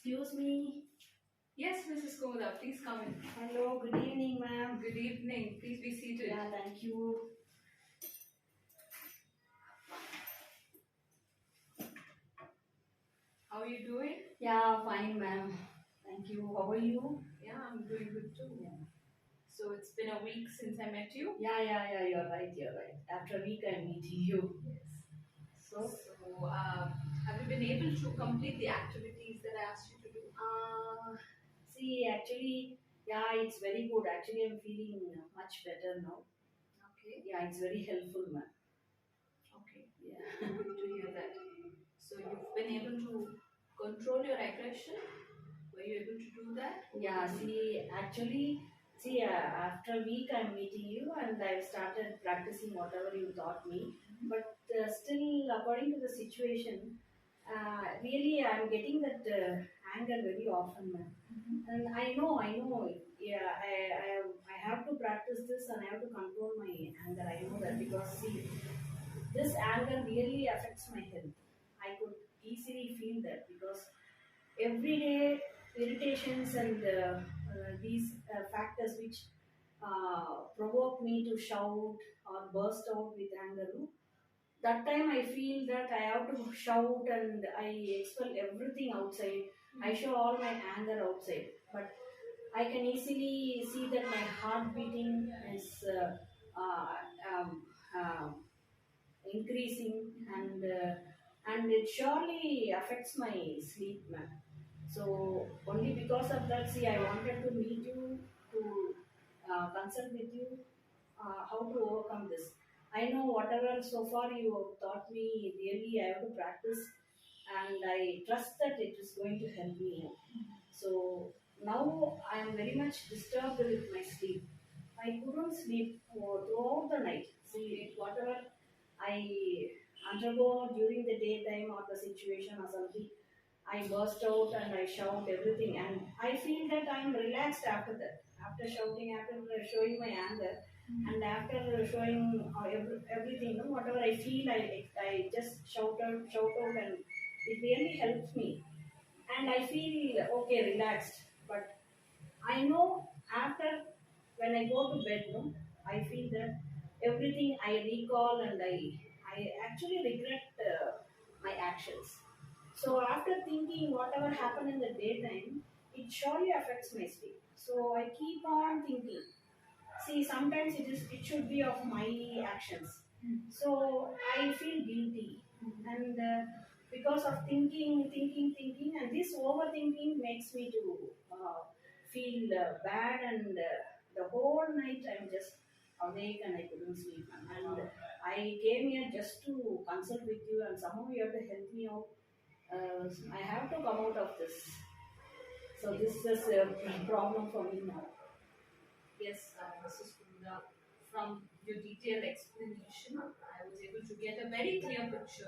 Excuse me. Yes, Mrs. Koda, please come in. Hello, good evening, ma'am. Good evening. Please be seated. Yeah, thank you. How are you doing? Yeah, fine, ma'am. Thank you. How are you? Yeah, I'm doing good too. Yeah. So it's been a week since I met you. Yeah, you're right, you're right. After a week, I'm meeting you. Yes. So, So, have you been able to complete the activities that I asked you to do? uh, see, actually, yeah, it's very good. Actually, I'm feeling much better now. Okay. Yeah, it's very helpful, ma'am. Okay. Yeah. Good to hear that. So you've been able to control your aggression. Were you able to do that? Yeah, see, actually, see, after a week I'm meeting you and I've started practicing whatever you taught me. But still, according to the situation, really I'm getting that anger very often, ma'am. And I know, yeah, I have to practice this and I have to control my anger. I know that because, see, this anger really affects my health. I could easily feel that because everyday irritations and these factors which provoke me to shout or burst out with anger, no? That time I feel that I have to shout and I expel everything outside. I show all my anger outside, but I can easily see that my heart beating is uh, um, um, increasing, and it surely affects my sleep, ma'am. So only because of that, see, I wanted to meet you to consult with you how to overcome this. I know whatever so far you have taught me, really I have to practice, and I trust that it is going to help me. So now I am very much disturbed with my sleep. I couldn't sleep throughout the night. See, whatever I undergo during the daytime or the situation or something, I burst out and I shout everything, and I feel that I am relaxed after that. After shouting, after showing my anger, and after showing everything, no, whatever I feel, I just shout out, and it really helps me, and I feel okay, relaxed. But I know after when I go to bed, no, I feel that everything I recall and I actually regret my actions. So after thinking whatever happened in the daytime, it surely affects my sleep. So I keep on thinking. See, sometimes it should be of my actions. So I feel guilty, and because of thinking, and this overthinking makes me to feel bad, and the whole night I'm just awake and I couldn't sleep. And I came here just to consult with you, and somehow you have to help me out. I have to come out of this. So this is a problem for me now. Yes, Mrs. Kunda, from your detailed explanation, I was able to get a very clear picture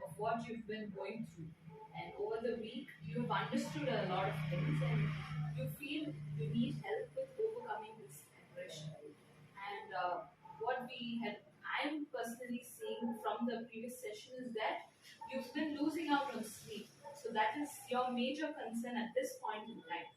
of what you've been going through. And over the week, you've understood a lot of things and you feel you need help with overcoming this aggression. And what we had, I'm personally seeing from the previous session is that you've been losing out on sleep. So that is your major concern at this point in time.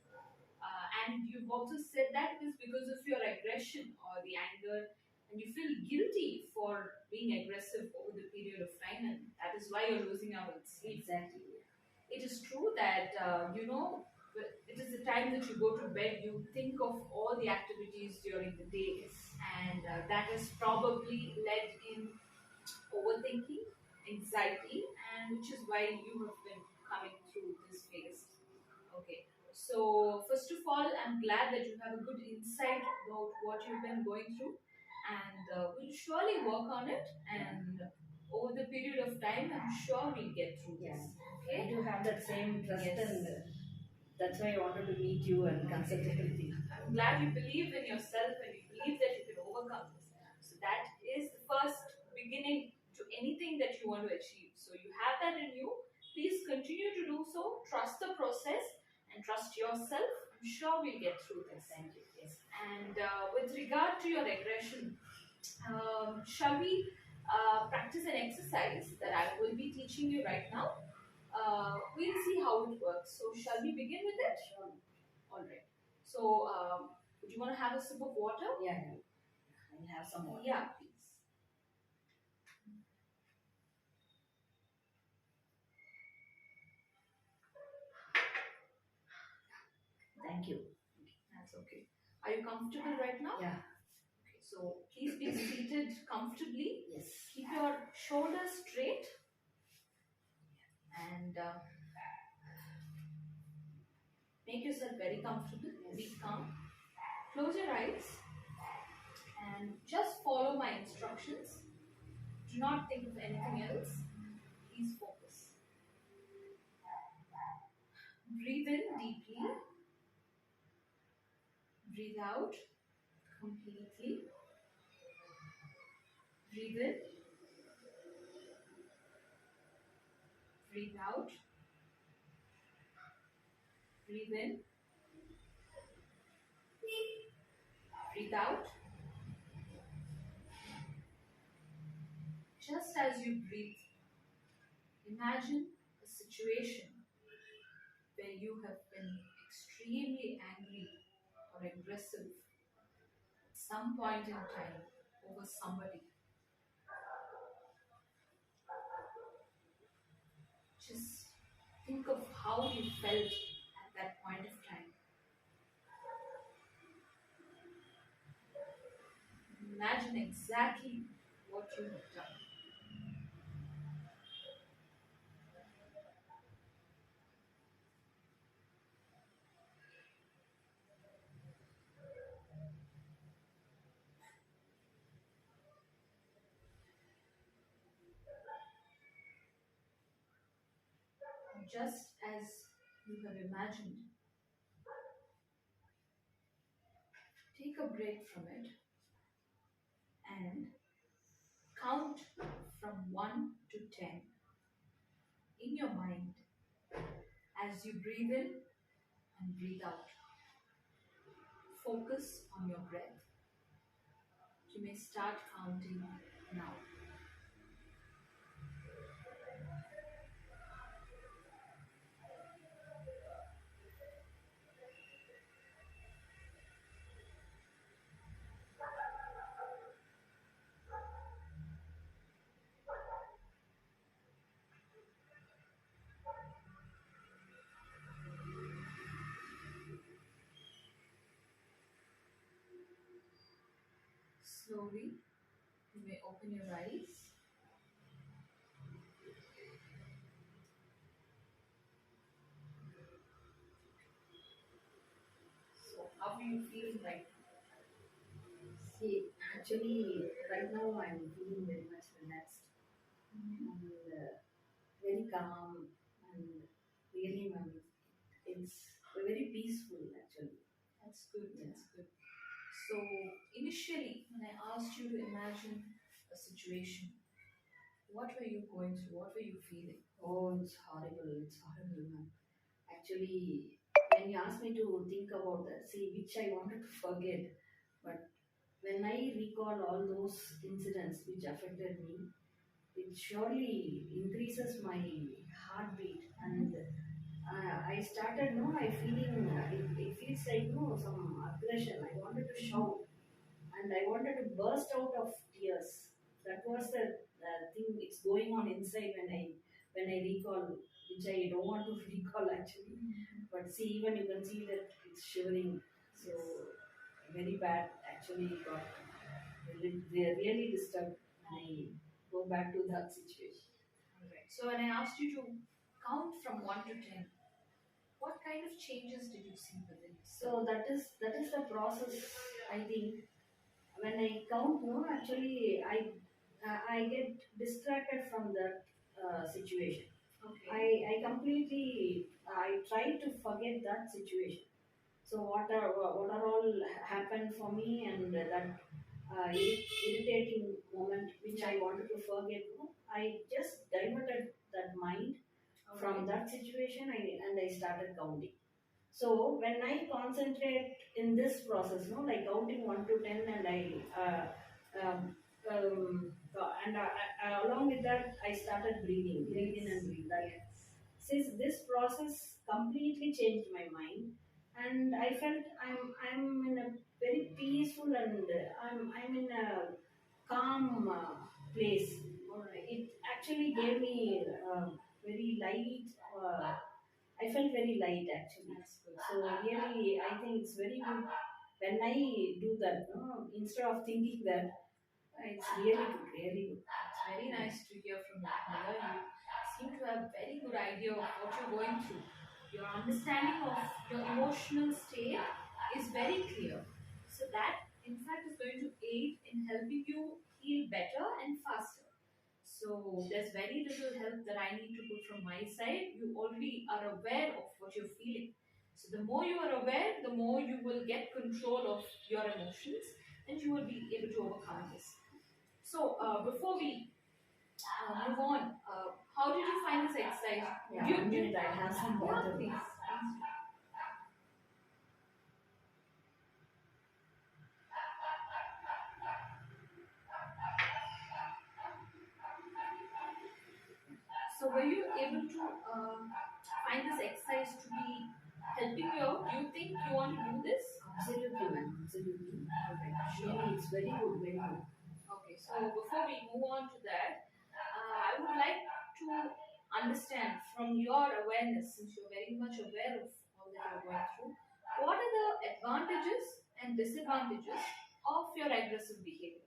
And you've also said that it is because of your aggression or the anger, and you feel guilty for being aggressive over the period of time, and that is why you're losing out on sleep. Exactly. It is true that it is the time that you go to bed, you think of all the activities during the day, and that has probably led in overthinking, anxiety, and which is why you have been coming through this phase. Okay. So first of all, I'm glad that you have a good insight about what you've been going through, and we'll surely work on it. And over the period of time, I'm sure we'll get through Yeah, this. I Okay. do have that same trust, Yes. and that's why I wanted to meet you and consult everything. I'm glad you believe in yourself and you believe that you can overcome this. So that is the first beginning to anything that you want to achieve. So you have that in you. Please continue to do so. Trust the process and trust yourself. I'm sure we'll get through this. Thank you. Yes. And with regard to your aggression, shall we practice an exercise that I will be teaching you right now? We'll see how how it works. So, shall we begin with it? Sure. All right. So, would you want to have a sip of water? Yeah, yeah. I'll have some more. Yeah, please. Thank you. That's okay. Are you comfortable right now? Yeah. Okay, so please be seated comfortably. Yes. Keep your shoulders straight and make yourself very comfortable. Be calm. Close your eyes and just follow my instructions. Do not think of anything else. Please focus. Breathe in deeply. Breathe out completely. Breathe in. Breathe out. Breathe in. Breathe out. Just as you breathe, imagine a situation where you have been extremely angry or aggressive at some point in time over somebody. Just think of how you felt at that point of time. Imagine exactly what you have done. Just as you have imagined, take a break from it and count from 1 to 10 in your mind as you breathe in and breathe out. Focus on your breath. You may start counting now. Slowly, you may open your eyes. So, how are you feeling right now? See, actually, right now I'm feeling very much relaxed and very calm and really, it's very peaceful actually. That's good. That's good. So, initially, when I asked you to imagine a situation, what were you going through? What were you feeling? Oh, it's horrible. It's horrible, ma'am. Actually, when you asked me to think about that, see, which I wanted to forget, but when I recall all those incidents which affected me, it surely increases my heartbeat, and I started, no, I feeling, it feels like, no, some aggression. I wanted to shout, and I wanted to burst out of tears. That was the thing. It's going on inside when I recall, which I don't want to recall actually. But see, even you can see that it's shivering. So very bad. Actually, got they really disturbed when I go back to that situation. Alright. So, when I asked you to count from 1 to 10, what kind of changes did you see within yourself? So that is the process. I think when I count, no, actually I get distracted from that situation. Okay. I completely I try to forget that situation. So what are all happened for me, and that irritating moment which I wanted to forget. No, I just diverted that mind from that situation. I started counting. So when I concentrate in this process, no, like counting 1 to 10, and um, along with that, I started breathing, breathe in and breathe out. Yes. since this process completely changed my mind, and I felt I'm in a very peaceful, and I'm in a calm place. It actually gave me very light. I felt very light actually. That's good. So really, I think it's very good when I do that. No? Instead of thinking that, it's really good, really good. It's very nice to hear from you, Mila. You seem to have very good idea of what you're going through. Your understanding of your emotional state is very clear. So that, in fact, is going to aid in helping you heal better and faster. So there's very little help that I need to put from my side. You already are aware of what you're feeling. So the more you are aware, the more you will get control of your emotions and you will be able to overcome this. So before we move on, how did you find this exercise? Yeah, You, one you, minute I have some yeah, water. please. So were you able to find this exercise to be helping you out? Do you think you want to do this? Absolutely, ma'am. Absolutely. Okay, sure. Really, it's very good, very good. Okay, so before we move on to that, I would like to understand from your awareness, since you're very much aware of all that you're going through, what are the advantages and disadvantages of your aggressive behavior,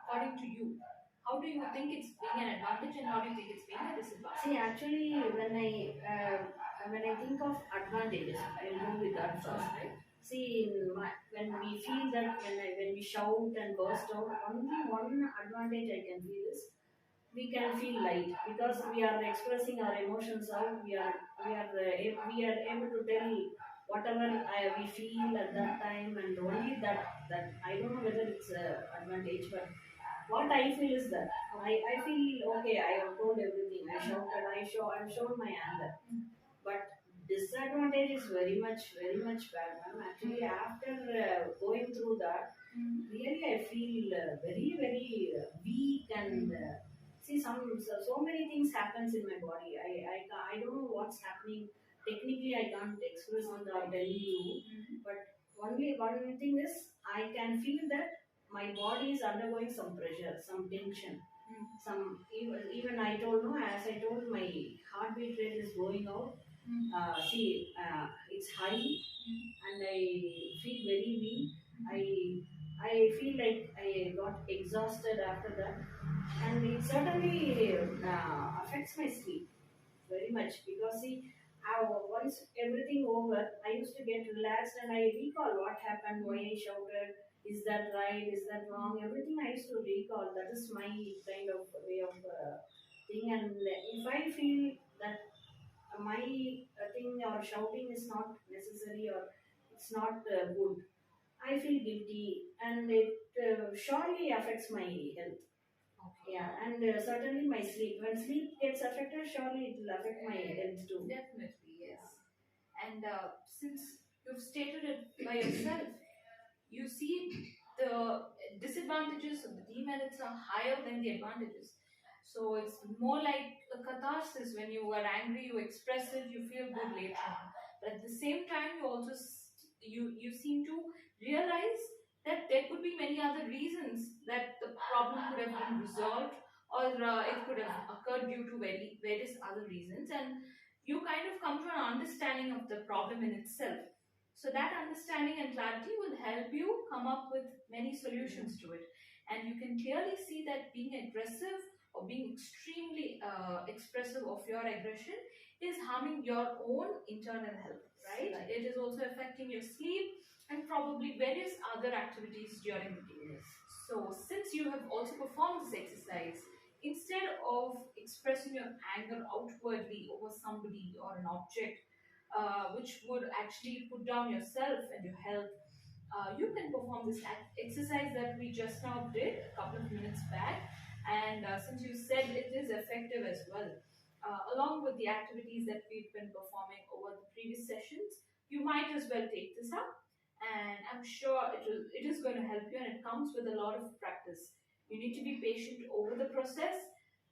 according to you? How do you think it's being an advantage and how do you think it's being a disadvantage? See, actually, when I think of advantages, I'll go with that first. Right? See, when we feel that when we shout and burst out, only one advantage I can feel is we can feel light because we are expressing our emotions out. We are able to tell whatever we feel at that time, and only that I don't know whether it's a advantage, but what I feel is that I feel okay. I have told everything. I shouted. I've shown my anger. But disadvantage is very much bad, ma'am. Actually, after going through that, really I feel very weak, and see so many things happens in my body. I don't know what's happening. Technically, I can't express or tell you, but only one thing is I can feel that my body is undergoing some pressure, some tension, some even I told no, as I told, my heartbeat rate is going out. It's high, and I feel very weak. I feel like I got exhausted after that, and it certainly affects my sleep very much because see, once everything over, I used to get relaxed and I recall what happened, why I shouted, is that right, is that wrong, everything I used to recall. That is my kind of way of thing, and if I feel that my thing or shouting is not necessary or it's not good, I feel guilty, and it surely affects my health. Okay. Yeah, and certainly my sleep. When sleep gets affected, surely it will affect my health too. Definitely, yes. And since you've stated it by yourself, you see the disadvantages of the demerits are higher than the advantages. So it's more like a catharsis. When you are angry, you express it, you feel good later on. But at the same time, you also you seem to realize that there could be many other reasons that the problem could have been resolved, or it could have occurred due to various other reasons, and you kind of come to an understanding of the problem in itself. So that understanding and clarity will help you come up with many solutions to it. And you can clearly see that being aggressive or being extremely expressive of your aggression is harming your own internal health, right? Right. It is also affecting your sleep and probably various other activities during the day. So, since you have also performed this exercise, instead of expressing your anger outwardly over somebody or an object, which would actually put down yourself and your health, you can perform this exercise that we just now did a couple of minutes back. And since you said it is effective as well, along with the activities that we've been performing over the previous sessions, you might as well take this up. And I'm sure it is going to help you, and it comes with a lot of practice. You need to be patient over the process.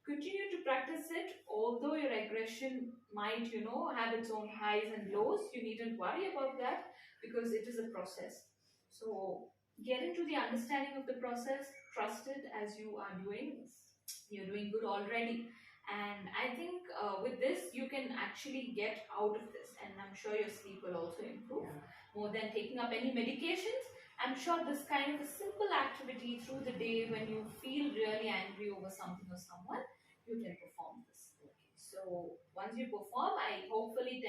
continue to practice it. Although your aggression might, have its own highs and lows, you needn't worry about that because it is a process. So get into the understanding of the process, trust it as you are doing. You're doing good already. And I think with this, you can actually get out of this, and I'm sure your sleep will also improve more than taking up any medications. I'm sure this kind of a simple activity through the day when you feel really angry over something or someone, you can perform this. So once you perform, I hopefully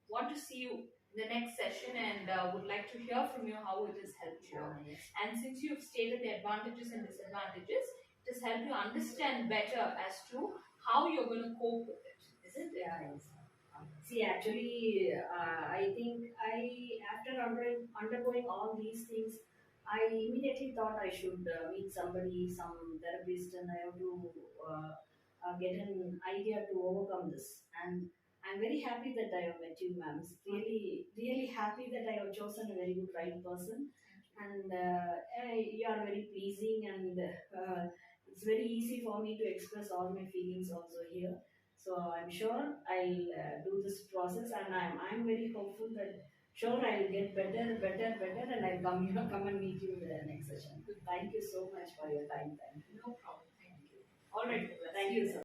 want to see you in the next session and would like to hear from you how it has helped you. Yes. And since you've stated the advantages and disadvantages, it has helped you understand better as to how you're going to cope with it, isn't it? Yeah, yes. See, actually, I think after undergoing all these things, I immediately thought I should meet somebody, some therapist, and I have to get an idea to overcome this. And I'm very happy that I have met you, ma'am. It's really, really happy that I have chosen a very good right person. And you are very pleasing, and it's very easy for me to express all my feelings also here. So I'm sure I'll do this process, and I'm very hopeful that sure I'll get better, better, better, and I'll come come and meet you in the next session. Thank you so much for your time. Thank you. No problem. Thank you. All right. Thank you so